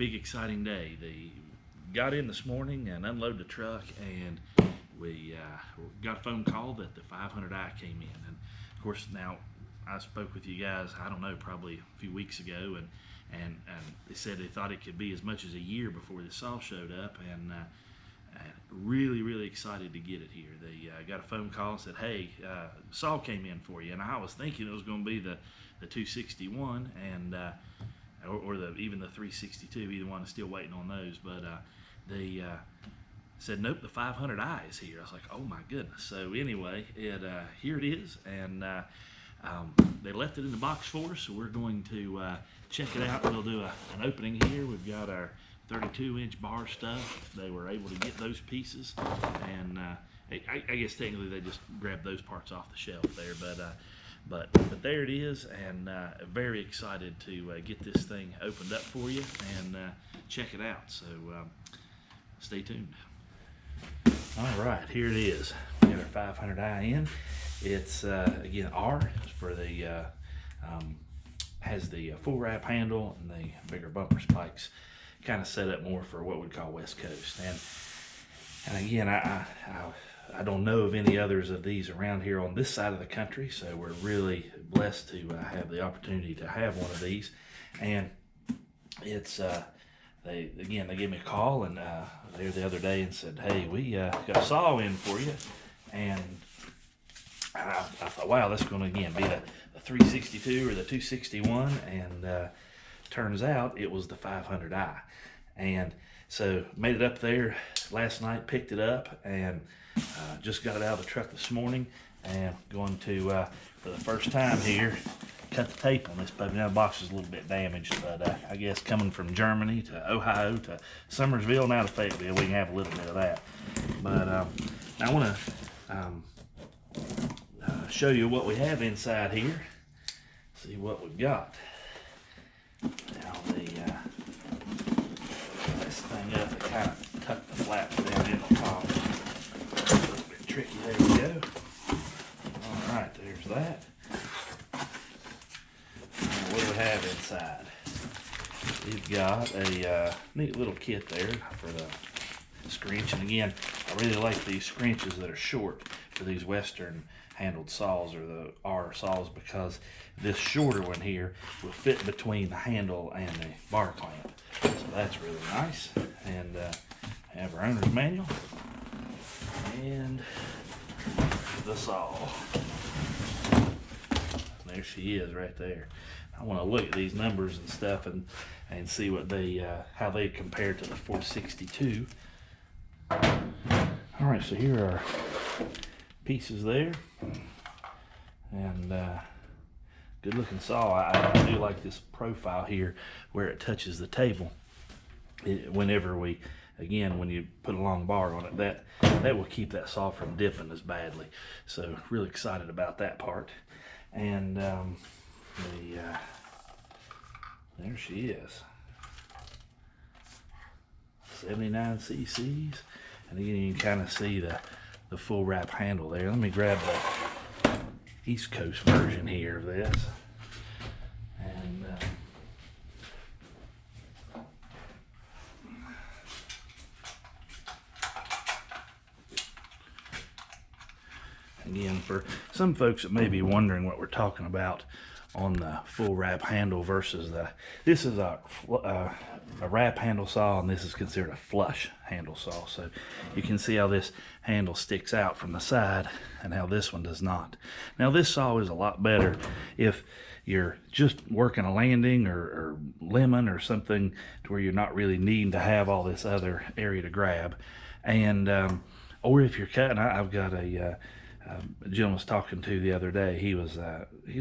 big exciting day. They got in this morning and unloaded the truck, and we got a phone call that the 500i came in. And of course, now I spoke with you guys, I don't know, probably a few weeks ago, and they said they thought it could be as much as a year before the saw showed up, and really excited to get it here. They got a phone call and said, hey, saw came in for you. And I was thinking it was going to be the 261 and or even the 362. Either one is still waiting on those, but they said nope, the 500i is here. I was like, oh my goodness. So anyway, here it is, and they left it in the box for us, so we're going to check it out. We'll do an opening here. We've got our 32-inch bar stuff. They were able to get those pieces, and I guess technically they just grabbed those parts off the shelf there, but there it is, and very excited to get this thing opened up for you and check it out. So stay tuned. All right, here it is. We got our 500i in. It's again R for the has the full wrap handle and the bigger bumper spikes, kind of set up more for what we'd call West Coast. And again, I don't know of any others of these around here on this side of the country, so we're really blessed to have the opportunity to have one of these. And it's they gave me a call, and there the other day and said, hey, we got a saw in for you. And I thought, wow, that's going to again be the 362 or the 261, and turns out it was the 500i. And so made it up there last night, picked it up, and just got it out of the truck this morning, and going to for the first time here cut the tape on this puppy. Now the box is a little bit damaged, but I guess coming from Germany to Ohio to Summersville, now to Fayetteville, we can have a little bit of that. But I want to show you what we have inside here. See what we've got. Now this thing up, I kind of tuck the flaps down in the top. A little bit tricky. There we go. All right, there's that. What do we have inside? We've got a neat little kit there for the screech. And again, I really like these screeches that are short for these Western handled saws, or the R saws, because this shorter one here will fit between the handle and the bar clamp. So that's really nice. And have our owner's manual and the saw. There she is right there. I want to look at these numbers and stuff and see what they how they compare to the 462. All right, so here are pieces there, and good looking saw. I do like this profile here where it touches the table. Whenever we, again, when you put a long bar on it, that will keep that saw from dipping as badly. So really excited about that part. And there she is, 79 cc's, and again you can kind of see the full wrap handle there. Let me grab the East Coast version here of this, and again, for some folks that may be wondering what we're talking about on the full wrap handle versus this is a wrap handle saw, and this is considered a flush handle saw. So you can see how this handle sticks out from the side and how this one does not. Now this saw is a lot better if you're just working a landing or lemon or something to where you're not really needing to have all this other area to grab. And or if you're cutting, I've got a gentleman I was talking to the other day. He was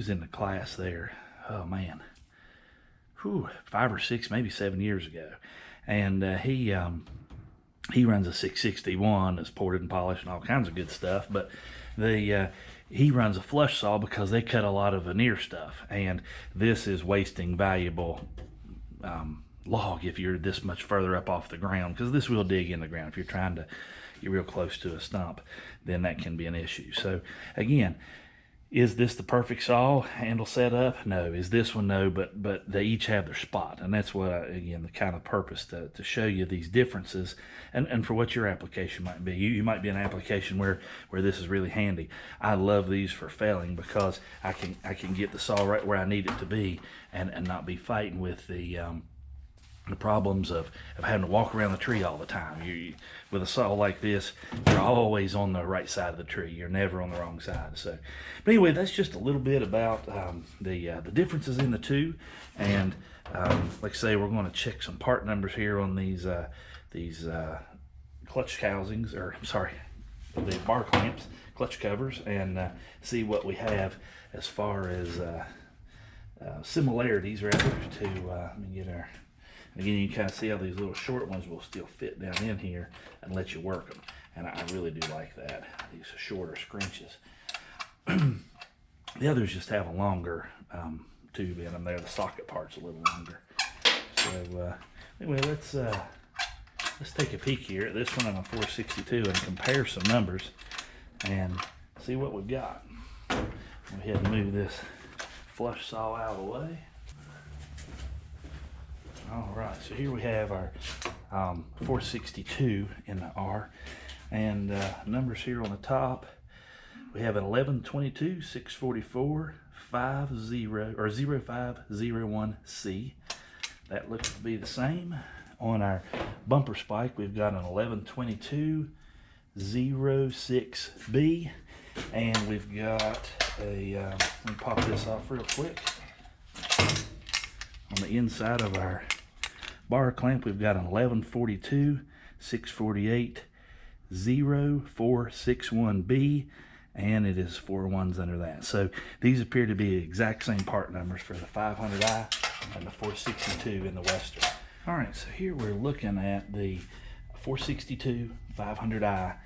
in the class there, oh man, 5 or 6, maybe 7 years ago, and he runs a 661 that's ported and polished and all kinds of good stuff. But he runs a flush saw because they cut a lot of veneer stuff, and this is wasting valuable log if you're this much further up off the ground, because this will dig in the ground if you're trying to get real close to a stump. Then that can be an issue. So again, Is this the perfect saw handle setup? No. Is this one? No, but they each have their spot, and that's what again, the kind of purpose to show you these differences, and for what your application might be. You might be an application where this is really handy. I love these for felling because I can get the saw right where I need it to be, and not be fighting with the problems of having to walk around the tree all the time. With a saw like this, you're always on the right side of the tree. You're never on the wrong side. So, but anyway, that's just a little bit about the differences in the two. And like I say, we're going to check some part numbers here on these clutch housings, or I'm sorry, the bar clamps, clutch covers, and see what we have as far as similarities rather to. Let me get our. Again, you can kind of see how these little short ones will still fit down in here and let you work them. And I really do like that, these shorter scrunches. The others just have a longer tube in them there. The socket part's a little longer. So anyway, let's take a peek here at this one on a 462 and compare some numbers and see what we've got. Go ahead and move this flush saw out of the way. All right, so here we have our 462 in the R, and numbers here on the top. We have an 1122 644 50 or 0501C. That looks to be the same. On our bumper spike, we've got an 1122 06B, and we've got a let me pop this off real quick. On the inside of our bar clamp, we've got an 1142 648 0461B, and it is 4 ones under that. So these appear to be the exact same part numbers for the 500i and the 462 in the Western. All right, so here we're looking at the 462 500i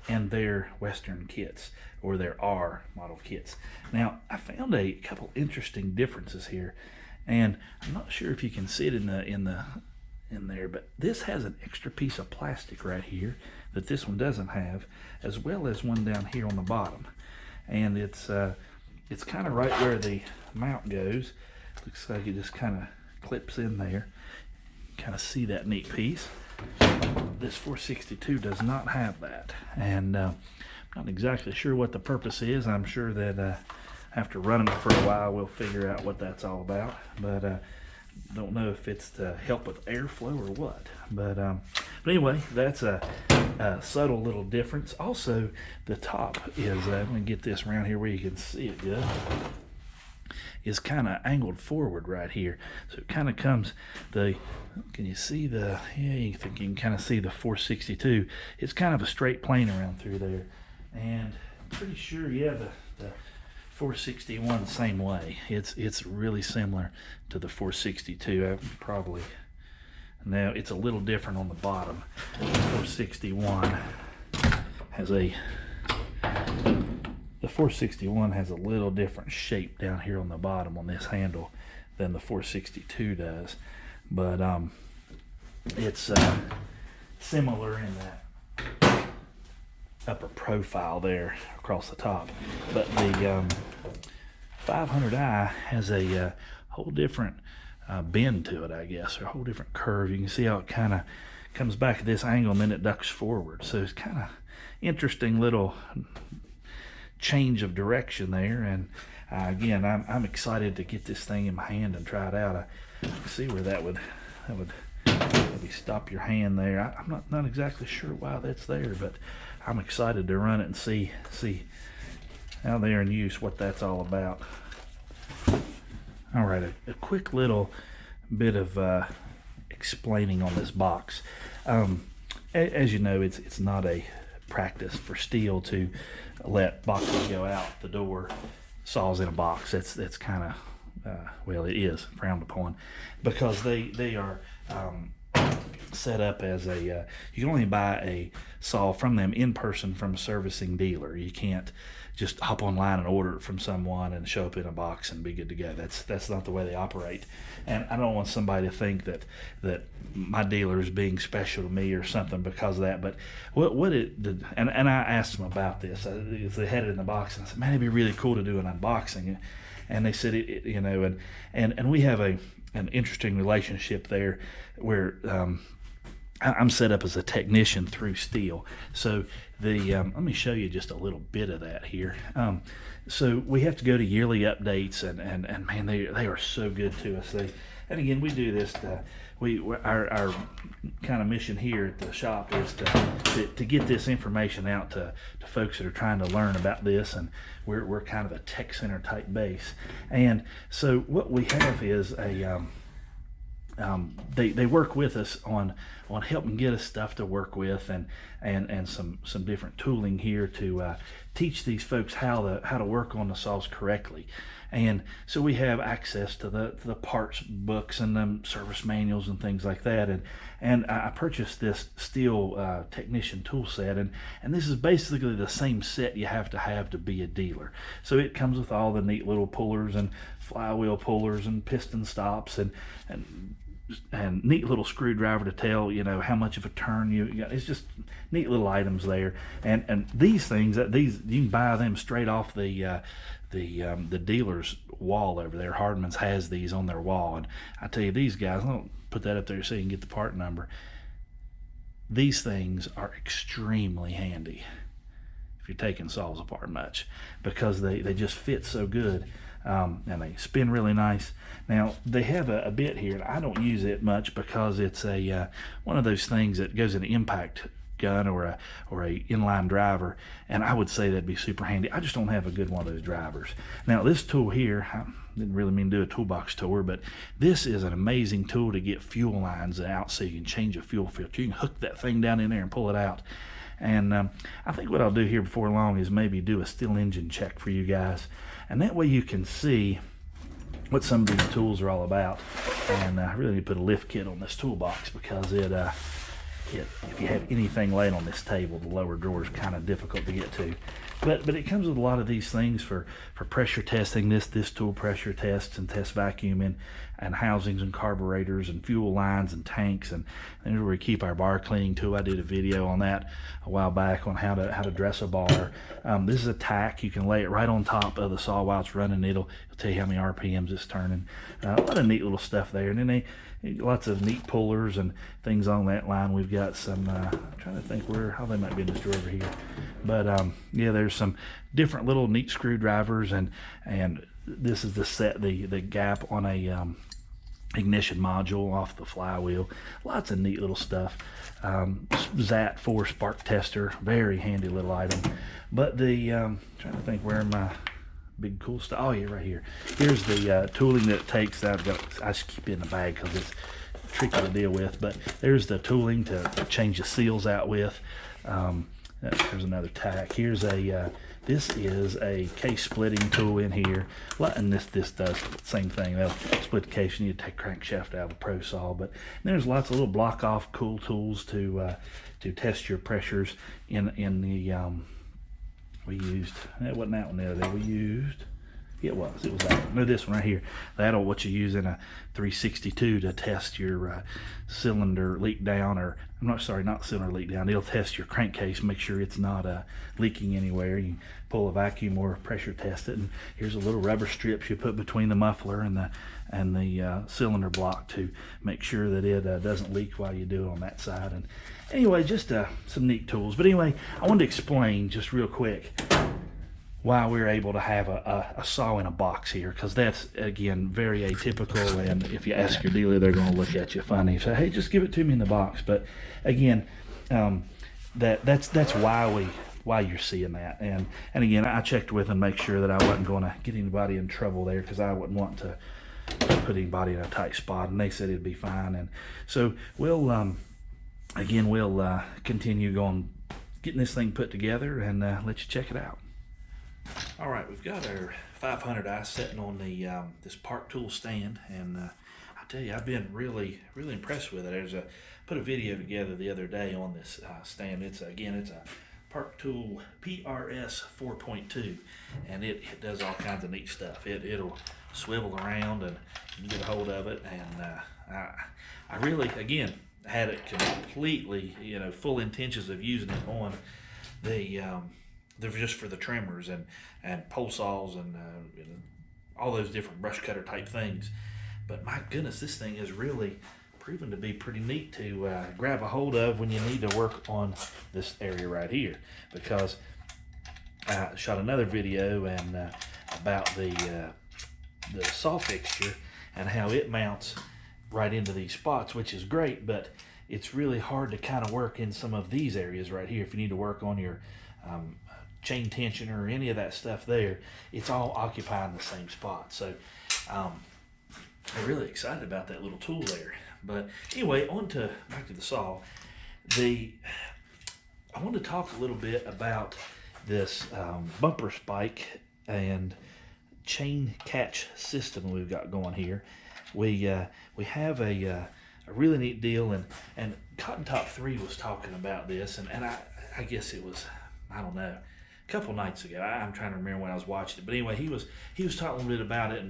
and their Western kits, or their R model kits. Now, I found a couple interesting differences here, and I'm not sure if you can see it in there, but this has an extra piece of plastic right here that this one doesn't have, as well as one down here on the bottom. And it's kind of right where the mount goes. Looks like it just kind of clips in there. Kind of see that neat piece. This 462 does not have that, and I'm not exactly sure what the purpose is. I'm sure that after running it for a while, we'll figure out what that's all about. But don't know if it's to help with airflow or what. But anyway, that's a subtle little difference. Also, the top is, let me get this around here where you can see it good, is kind of angled forward right here. So it kind of comes, can you see the, yeah, you can kind of see the 462. It's kind of a straight plane around through there. And I'm pretty sure, yeah, the 461 the same way. It's really similar to the 462. Probably now it's a little different on the bottom. The 461 has a little different shape down here on the bottom on this handle than the 462 does, but it's similar in that upper profile there across the top. But the 500i has a whole different bend to it, I guess, or a whole different curve. You can see how it kind of comes back at this angle and then it ducks forward. So it's kind of interesting little change of direction there. And again, I'm excited to get this thing in my hand and try it out. I see where that would maybe stop your hand there. I'm not exactly sure why that's there, but I'm excited to run it and see out there in use what that's all about. All right, a quick little bit of explaining on this box. As you know, it's not a practice for STIHL to let boxes go out the door, saws in a box. That's kind of well, it is frowned upon, because they are set up as a you can only buy a saw from them in person from a servicing dealer. You can't just hop online and order it from someone and show up in a box and be good to go. That's not the way they operate. And I don't want somebody to think that my dealer is being special to me or something because of that. But what it did, and I asked them about this. They had it in the box, and I said, man, it'd be really cool to do an unboxing. And they said, you know, and we have an interesting relationship there where I'm set up as a technician through STIHL. So let me show you just a little bit of that here. So we have to go to yearly updates, and man, they are so good to us. And again, we do this. Our kind of mission here at the shop is to get this information out to folks that are trying to learn about this, and we're kind of a tech center type base. And so what we have is they work with us on helping get us stuff to work with, and some different tooling here to teach these folks how to work on the saws correctly. And so we have access to the parts books and the service manuals and things like that. And I purchased this STIHL technician tool set, and this is basically the same set you have to be a dealer. So it comes with all the neat little pullers and flywheel pullers and piston stops and neat little screwdriver to tell, you know, how much of a turn you got. It's just neat little items there. And these things, you can buy them straight off the dealer's wall over there. Hardman's has these on their wall, and I tell you, these guys, I'll put that up there so you can get the part number. These things are extremely handy if you're taking saws apart much, because they just fit so good. And they spin really nice. Now they have a bit here, and I don't use it much because it's one of those things that goes in an impact gun or a inline driver, and I would say that'd be super handy. I just don't have a good one of those drivers. Now this tool here, I didn't really mean to do a toolbox tour, but this is an amazing tool to get fuel lines out so you can change a fuel filter. You can hook that thing down in there and pull it out. And I think what I'll do here before long is maybe do a STIHL engine check for you guys, and that way you can see what some of these tools are all about. And I really need to put a lift kit on this toolbox, because if you have anything laying on this table, the lower drawer is kind of difficult to get to. But it comes with a lot of these things for pressure testing. This tool pressure tests and test vacuuming and housings and carburetors and fuel lines and tanks, and where we keep our bar cleaning tool. I did a video on that a while back on how to dress a bar. This is a tack. You can lay it right on top of the saw while it's running. It'll tell you how many RPMs it's turning. A lot of neat little stuff there. And then lots of neat pullers and things on that line. We've got some, I'm trying to think how they might be in this drawer over here. But yeah, there's some different little neat screwdrivers, and this is the gap on a ignition module off the flywheel. Lots of neat little stuff. ZAT 4 spark tester, very handy little item. But trying to think where my big cool stuff. Oh yeah, right here. Here's the tooling that it takes. I just keep it in the bag because it's tricky to deal with. But there's the tooling to change the seals out with. There's another tack. Here's this is a case splitting tool in here, and this does the same thing. They'll split the case. You need to take crankshaft out of a pro saw. But there's lots of little block off cool tools to test your pressures in the we used, it wasn't that one the other day, it was that one. No, this one right here. That'll what you use in a 362 to test your cylinder leak down, or not cylinder leak down. It'll test your crankcase, make sure it's not leaking anywhere. You pull a vacuum or pressure test it, and here's a little rubber strips you put between the muffler and the cylinder block to make sure that it doesn't leak while you do it on that side. And anyway, just some neat tools. But anyway, I wanted to explain just real quick why we're able to have a saw in a box here, because that's, again, very atypical, and if you ask your dealer, they're going to look at you funny. So, hey, just give it to me in the box. But again, that's why you're seeing that. And again, I checked with them, make sure that I wasn't going to get anybody in trouble there, because I wouldn't want to put anybody in a tight spot, and they said it'd be fine. And so we'll continue going, getting this thing put together, and let you check it out. All right, we've got our 500i sitting on the this Park Tool stand, and I tell you, I've been really impressed with it. Put a video together the other day on this stand. It's a Park Tool PRS 4.2, and it does all kinds of neat stuff. It'll swivel around and you can get a hold of it, and I really, again, had it completely, full intentions of using it on they're just for the trimmers and pole saws and all those different brush cutter type things. But my goodness, this thing has really proven to be pretty neat to grab a hold of when you need to work on this area right here, because I shot another video about the saw fixture and how it mounts right into these spots, which is great, but it's really hard to kind of work in some of these areas right here. If you need to work on your chain tensioner or any of that stuff there, it's all occupying the same spot. So I'm really excited about that little tool there. But anyway, back to the saw. I want to talk a little bit about this bumper spike and chain catch system we've got going here. We have a really neat deal, and Cotton Top 3 was talking about this, and I guess it was, I don't know, a couple nights ago. I'm trying to remember when I was watching it, but anyway, he was talking a little bit about it,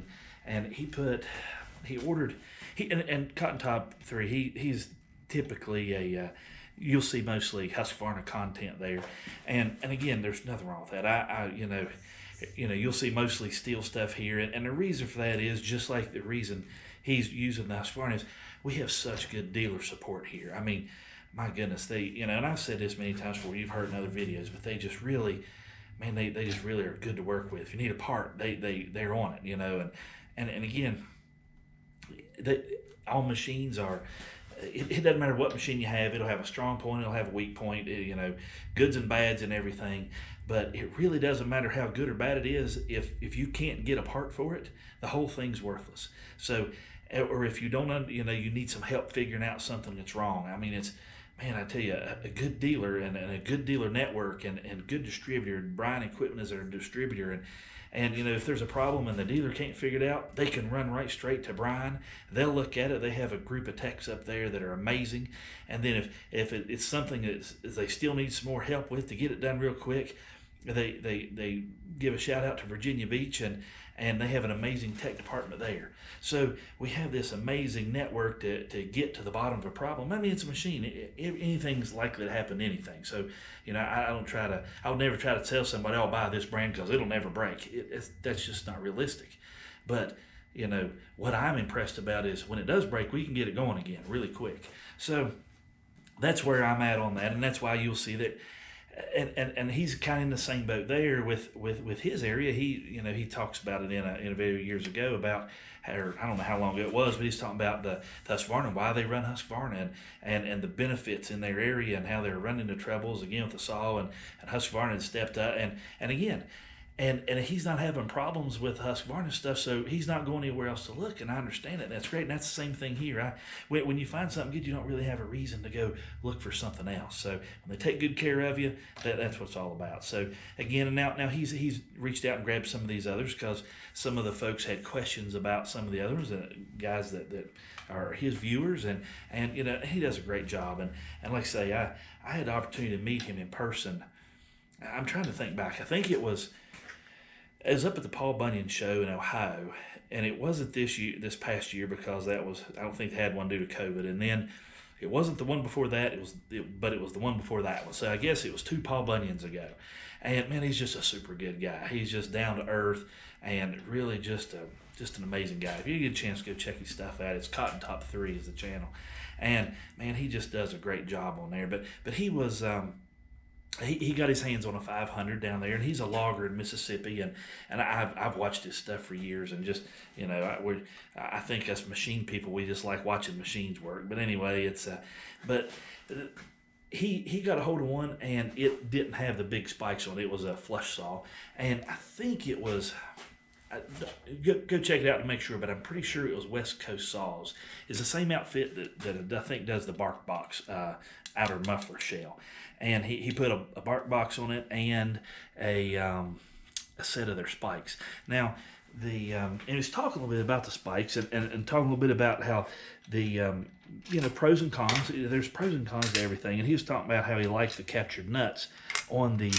and he ordered, and Cotton Top 3, he's typically you'll see mostly Husqvarna content there, and again, there's nothing wrong with that. You'll see mostly steel stuff here, and the reason for that is just like the reason he's using the Husqvarna is we have such good dealer support here. I mean, my goodness, they, and I've said this many times before, you've heard in other videos, but they just really, man, they just really are good to work with. If you need a part, they're on it, and again, all machines are, it doesn't matter what machine you have, it'll have a strong point, it'll have a weak point, goods and bads and everything, but it really doesn't matter how good or bad it is. If you can't get a part for it, the whole thing's worthless. So, or if you don't, you need some help figuring out something that's wrong. I mean, man, I tell you, a good dealer and a good dealer network and good distributor, Bryan Equipment is our distributor, and if there's a problem and the dealer can't figure it out, they can run right straight to Bryan. They'll look at it. They have a group of techs up there that are amazing. And then if it's something that they still need some more help with to get it done real quick, they give a shout out to Virginia Beach, and they have an amazing tech department there. So we have this amazing network to get to the bottom of a problem. I mean, it's a machine. Anything's likely to happen to anything. So, I would never try to tell somebody, I'll buy this brand because it'll never break. That's just not realistic. But, what I'm impressed about is when it does break, we can get it going again really quick. So that's where I'm at on that. And that's why you'll see that. And he's kind of in the same boat there with his area. He talks about it in a video years ago about, or I don't know how long ago it was, but he's talking about the Husqvarna, why they run Husqvarna, and the benefits in their area and how they're running into troubles again with the saw, and Husqvarna had stepped up and again. And he's not having problems with Husqvarna stuff, so he's not going anywhere else to look, and I understand it, and that's great, and that's the same thing here. When you find something good, you don't really have a reason to go look for something else. So when they take good care of you, that's what it's all about. So again, and now he's reached out and grabbed some of these others because some of the folks had questions about some of the others, guys that are his viewers, and he does a great job. And like I say, I had the opportunity to meet him in person. I'm trying to think back. I think it was up at the Paul Bunyan show in Ohio, and it wasn't this past year because I don't think they had one due to COVID, and then it wasn't the one before that, but it was the one before that one. So I guess it was 2 Paul Bunyans ago. And man, he's just a super good guy. He's just down to earth and really just an amazing guy. If you get a chance to go check his stuff out, it's Cotton Top 3 is the channel, and man, he just does a great job on there. But he was. He got his hands on a 500 down there, and he's a logger in Mississippi, and I've watched his stuff for years, and just I think us machine people, we just like watching machines work. But anyway, he got a hold of one, and it didn't have the big spikes on it. It was a flush saw, and I think it was. Go check it out to make sure, but I'm pretty sure it was West Coast Saws. It's the same outfit that I think does the bark box outer muffler shell, and he put a bark box on it and a a set of their spikes. Now, and he was talking a little bit about the spikes and talking a little bit about how the pros and cons. There's pros and cons to everything, and he was talking about how he likes the captured nuts on the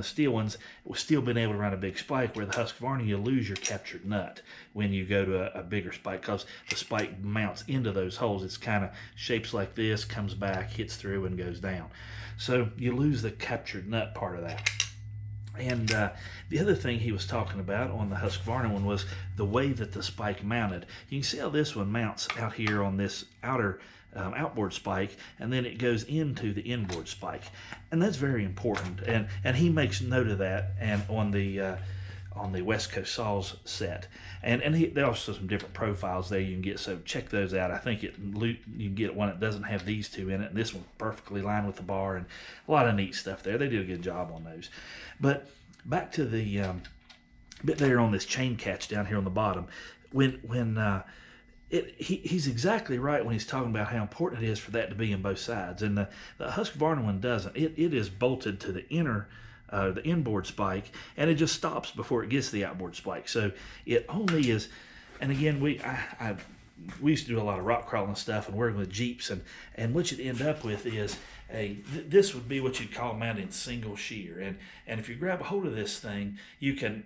STIHL ones. With still being able to run a big spike, where the Husqvarna you lose your captured nut when you go to a bigger spike, because the spike mounts into those holes. It's kind of shapes like this, comes back, hits through, and goes down. So you lose the captured nut part of that. And the other thing he was talking about on the Husqvarna one was the way that the spike mounted. You can see how this one mounts out here on this outer outboard spike, and then it goes into the inboard spike, and that's very important. And he makes note of that, and on the West Coast Saws set, and there are also some different profiles there you can get. So check those out. I think you can get one that doesn't have these two in it, and this one perfectly lined with the bar, and a lot of neat stuff there. They did a good job on those. But back to the bit there on this chain catch down here on the bottom, he's exactly right when he's talking about how important it is for that to be in both sides, and the Husqvarna one doesn't. It is bolted to the inboard spike, and it just stops before it gets to the outboard spike. So it only is, and again, we used to do a lot of rock crawling stuff and working with Jeeps, and what you'd end up with is this would be what you'd call mounting single shear, and if you grab a hold of this thing, you can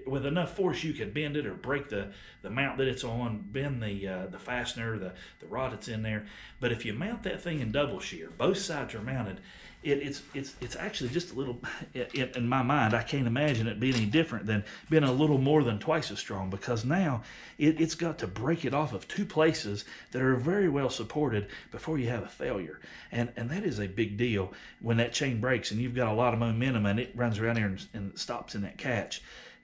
with enough force you can bend it or break the mount that it's on, bend the fastener, the rod that's in there. But if you mount that thing in double shear, both sides are mounted, it's actually just a little, in my mind, I can't imagine it being any different than being a little more than twice as strong, because now it's got to break it off of two places that are very well supported before you have a failure. And that is a big deal when that chain breaks and you've got a lot of momentum and it runs around there and stops in that catch.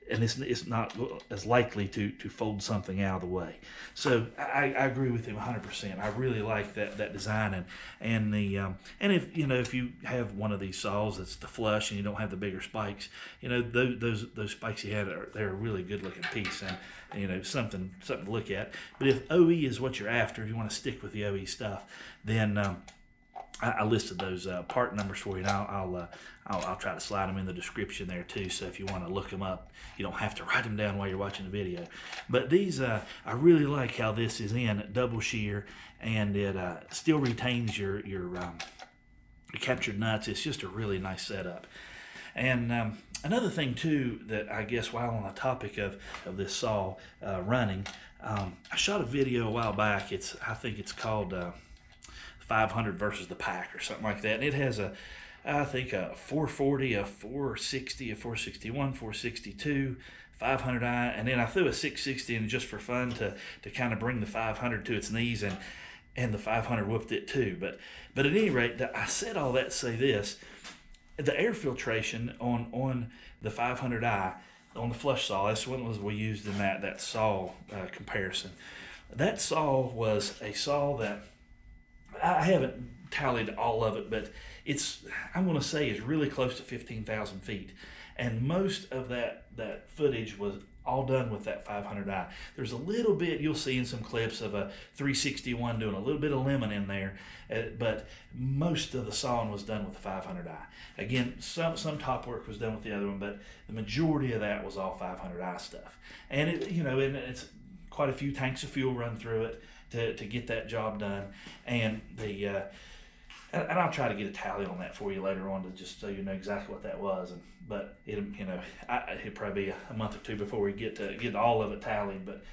And it's not as likely to fold something out of the way. So I agree with him 100%. I really like that design, and if you have one of these saws that's the flush and you don't have the bigger spikes, those spikes you had they're a really good looking piece, and something to look at. But if OE is what you're after, if you want to stick with the OE stuff, then I listed those part numbers for you, and I'll try to slide them in the description there too. So if you want to look them up, you don't have to write them down while you're watching the video. But these, I really like how this is in double shear, and it still retains your captured nuts. It's just a really nice setup. And another thing too, that I guess while on the topic of this saw running, I shot a video a while back. I think it's called 500 versus the pack or something like that, and it has I think a 440, a 460, a 461, 462, 500i, and then I threw a 660 in just for fun to kind of bring the 500 to its knees, and the 500 whooped it too. But at any rate, I said all that to say this: the air filtration on the 500i on the flush saw, that's one was we used in that saw comparison. That saw was a saw that I haven't tallied all of it, but I'm going to say is really close to 15,000 feet. And most of that footage was all done with that 500i. There's a little bit you'll see in some clips of a 361 doing a little bit of lemon in there, but most of the sawing was done with the 500i. Again, some top work was done with the other one, but the majority of that was all 500i stuff. And and it's quite a few tanks of fuel run through it to get that job done. And and I'll try to get a tally on that for you later on, to just so you know exactly what that was. But it'd probably be a month or two before we get all of it tallied. But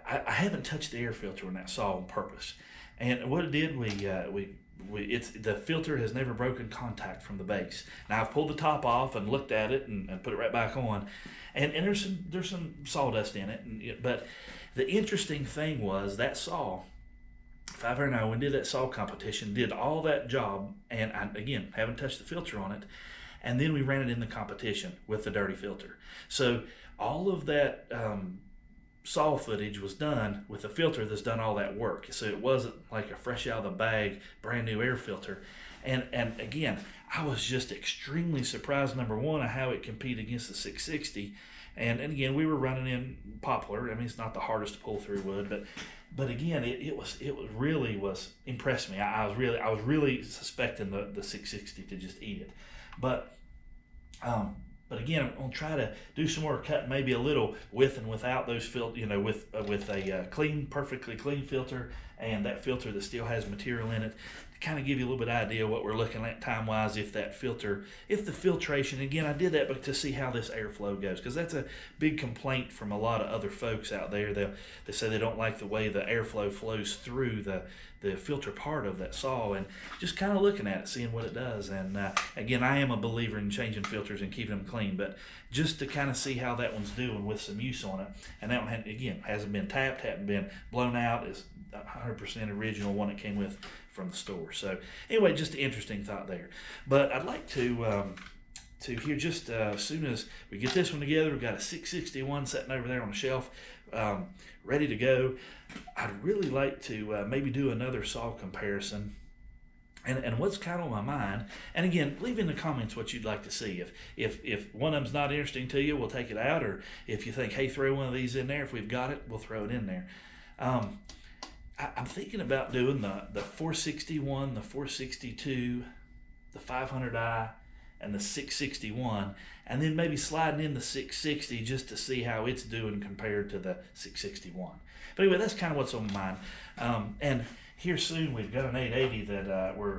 I haven't touched the air filter on that saw on purpose. And what it did, the filter has never broken contact from the base. Now I've pulled the top off and looked at it and put it right back on, and there's some sawdust in it. But the interesting thing was that saw, 509, when we did that saw competition, did all that job, and I, again, haven't touched the filter on it, and then we ran it in the competition with the dirty filter. So all of that saw footage was done with a filter that's done all that work. So it wasn't like a fresh out of the bag, brand new air filter. And again, I was just extremely surprised, number one, at how it competed against the 660. And again, we were running in poplar. I mean, it's not the hardest to pull through wood, but again, it really impressed me. I was really suspecting the 660 to just eat it. But But again, I'm gonna try to do some more cut, maybe a little with and without those filter, with a clean, perfectly clean filter, and that filter that still has material in it, to kind of give you a little bit of idea what we're looking at time-wise. If the filtration, again, I did that but to see how this airflow goes, because that's a big complaint from a lot of other folks out there. They say they don't like the way the airflow flows through the filter part of that saw, and just kind of looking at it, seeing what it does. And again, I am a believer in changing filters and keeping them clean, but just to kind of see how that one's doing with some use on it. And that one, again, hasn't been tapped, hasn't been blown out, is 100% original one it came with from the store. So anyway, just an interesting thought there. But I'd like to here just as soon as we get this one together, we've got a 661 sitting over there on the shelf, ready to go. I'd really like to maybe do another saw comparison. And what's kind of on my mind, and again, leave in the comments what you'd like to see. If one of them's not interesting to you, we'll take it out, or if you think, hey, throw one of these in there, if we've got it, we'll throw it in there. I'm thinking about doing the 461, the 462, the 500i, and the 661, and then maybe sliding in the 660 just to see how it's doing compared to the 661. But anyway, that's kind of what's on my mind. And here soon we've got an 880 that we're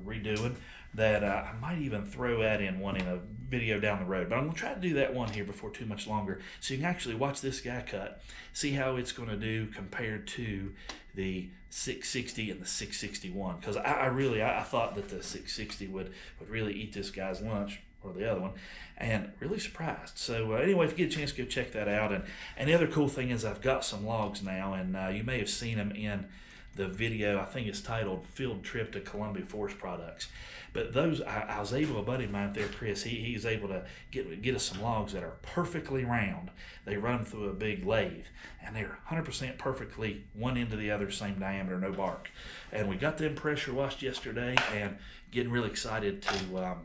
redoing that I might even throw that in a video down the road. But I'm going to try to do that one here before too much longer, so you can actually watch this guy cut, see how it's going to do compared to the 660 and the 661. Because I thought that the 660 would really eat this guy's lunch, or the other one, and really surprised. So anyway, if you get a chance, go check that out. And the other cool thing is I've got some logs now, and you may have seen them in the video. I think it's titled Field Trip to Columbia Forest Products. But those, I was able, a buddy of mine there, Chris, he was able to get us some logs that are perfectly round. They run them through a big lathe, and they're 100% perfectly one end to the other, same diameter, no bark. And we got them pressure washed yesterday, and getting really excited to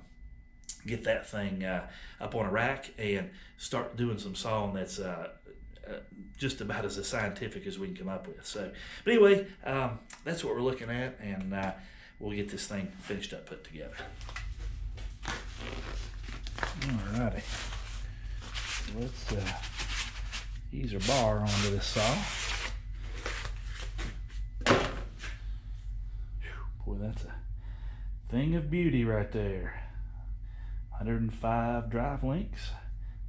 get that thing up on a rack and start doing some sawing that's just about as scientific as we can come up with. So, but anyway, that's what we're looking at, and we'll get this thing finished up, put together. Alrighty, let's ease our bar onto this saw. Boy, that's a thing of beauty right there. 105 drive links,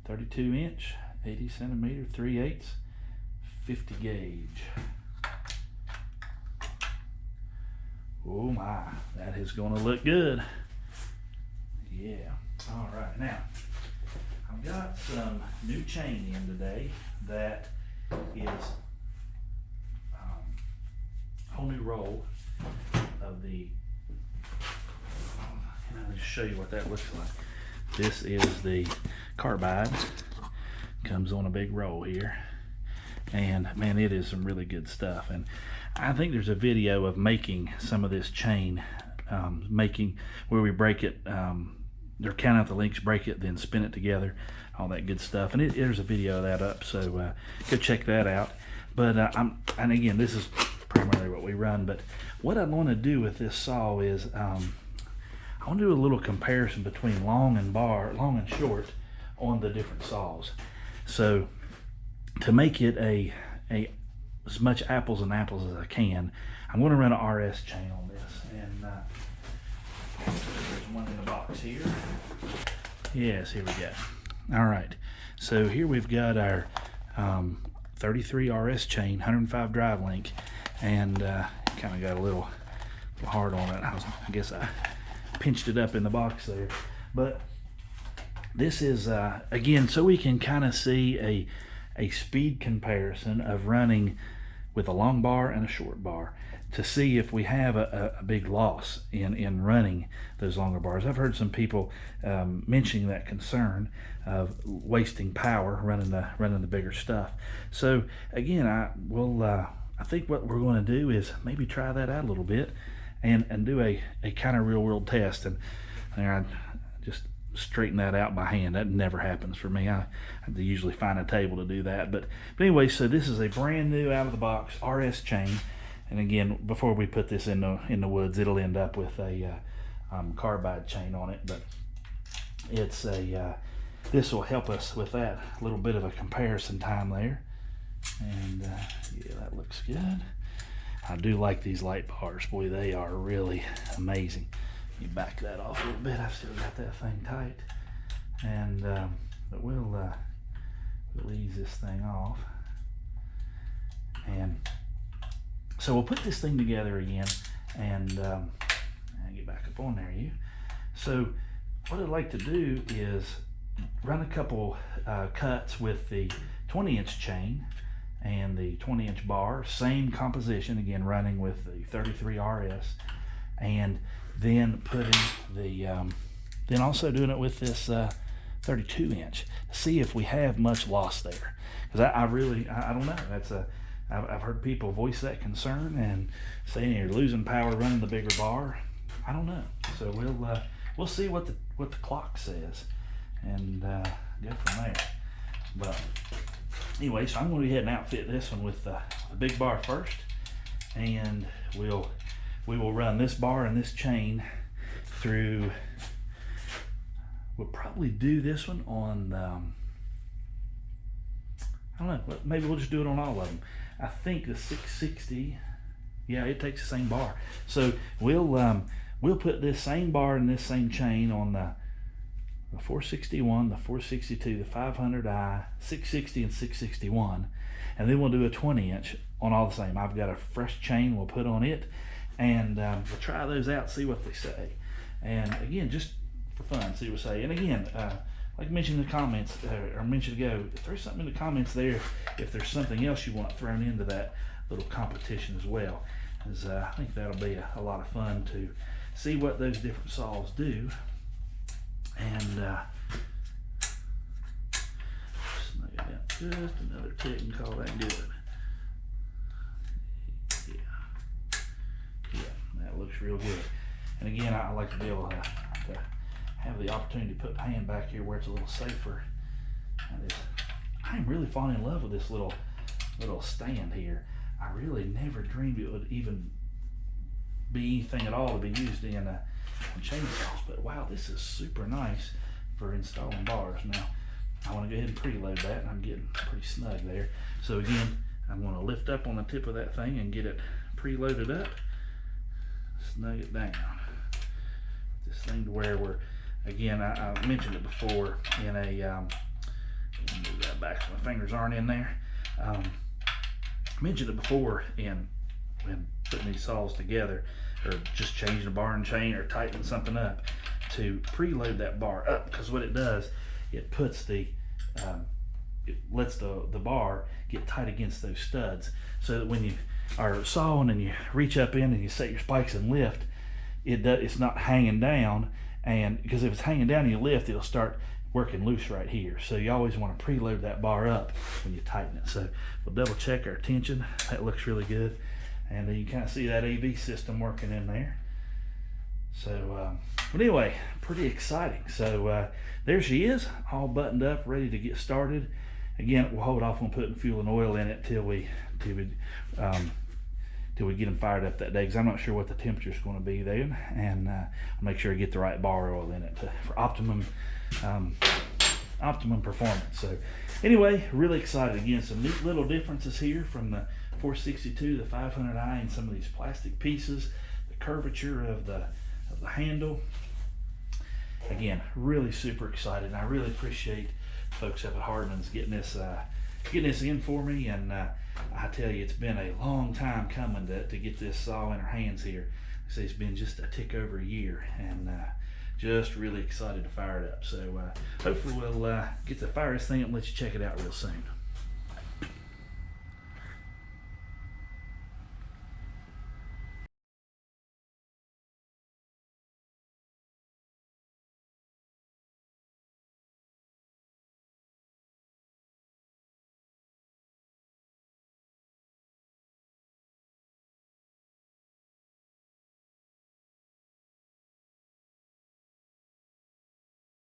32 inch, 80 centimeter, 3/8, 50 gauge. Oh my, that is gonna look good. Yeah, all right, now, I've got some new chain in today that is a whole new roll of the, I'll just show you what that looks like. This is the carbide, comes on a big roll here, and man, it is some really good stuff. And I think there's a video of making some of this chain, making where we break it, or count out the links, break it, then spin it together, all that good stuff. And there's a video of that up, so go check that out. But and again, this is primarily what we run, but what I want to do with this saw is I want to do a little comparison between long and short on the different saws. So to make it as much apples and apples as I can, I'm going to run an RS chain on this, and there's one in the box here. Yes, here we go. All right, so here we've got our 33 RS chain, 105 drive link, and kind of got a little hard on it. I guess I pinched it up in the box there, but this is again, so we can kind of see a speed comparison of running with a long bar and a short bar, to see if we have a big loss in running those longer bars. I've heard some people mentioning that concern of wasting power running the bigger stuff. So again, I think what we're going to do is maybe try that out a little bit and do a kind of real world test. And I just straighten that out by hand. That never happens for me. I have to usually find a table to do that. But anyway, so this is a brand new out of the box RS chain. And again, before we put this in the woods, it'll end up with a carbide chain on it. But it's a this will help us with that little bit of a comparison time there. And yeah, that looks good. I do like these light bars. Boy, they are really amazing. You back that off a little bit. I've still got that thing tight. And but we'll ease this thing off. And so we'll put this thing together again, and get back up on there, you. So what I'd like to do is run a couple cuts with the 20-inch chain and the 20-inch bar, same composition, again running with the 33 RS, and then putting the then also doing it with this 32-inch, see if we have much loss there, because I don't know. That's I've heard people voice that concern and saying you're losing power running the bigger bar. I don't know, so we'll see what the clock says and go from there. But anyway, so I'm going to go ahead and outfit this one with the big bar first, and we will run this bar and this chain through. We'll probably do this one on I don't know, maybe we'll just do it on all of them. I think the 660, yeah, it takes the same bar, so we'll put this same bar and this same chain on the 461, the 462, the 500i, 660 and 661, and then we'll do a 20-inch on all the same. I've got a fresh chain we'll put on it, and we'll try those out, see what they say, and again, just for fun, see what they say. And again, like I mentioned in the comments, or mentioned ago, throw something in the comments there if there's something else you want thrown into that little competition as well, as I think that'll be a lot of fun to see what those different saws do. And snug it down just another tick and call that good. Yeah, that looks real good. And again, I like to be able to have the opportunity to put the hand back here where it's a little safer. And I'm really falling in love with this little stand here. I really never dreamed it would even be anything at all to be used in chainsaws, but wow, this is super nice for installing bars. Now I want to go ahead and preload that, and I'm getting pretty snug there. So again, I'm going to lift up on the tip of that thing and get it preloaded up, snug it down. This thing to where we're, again, I mentioned it before in a move that back so my fingers aren't in there. I mentioned it before when putting these saws together, or just changing the bar and chain or tightening something up, to preload that bar up, because what it does, it puts it lets the bar get tight against those studs, so that when you are sawing and you reach up in and you set your spikes and lift, it's not hanging down. And because if it's hanging down and you lift, it'll start working loose right here. So you always want to preload that bar up when you tighten it. So we'll double check our tension. That looks really good. And you kind of see that AV system working in there. So, but anyway, pretty exciting. So there she is, all buttoned up, ready to get started. Again, we'll hold off on putting fuel and oil in it till we get them fired up that day, because I'm not sure what the temperature is going to be then, and I'll make sure I get the right bar oil in it for optimum performance. So anyway, really excited. Again, some neat little differences here from the 462, the 500i, and some of these plastic pieces, the curvature of the handle. Again, really super excited, and I really appreciate folks up at Hardman's getting this in for me. And I tell you, it's been a long time coming to get this saw in our hands here. So it's been just a tick over a year, and just really excited to fire it up. So hopefully we'll get to fire this thing up and let you check it out real soon.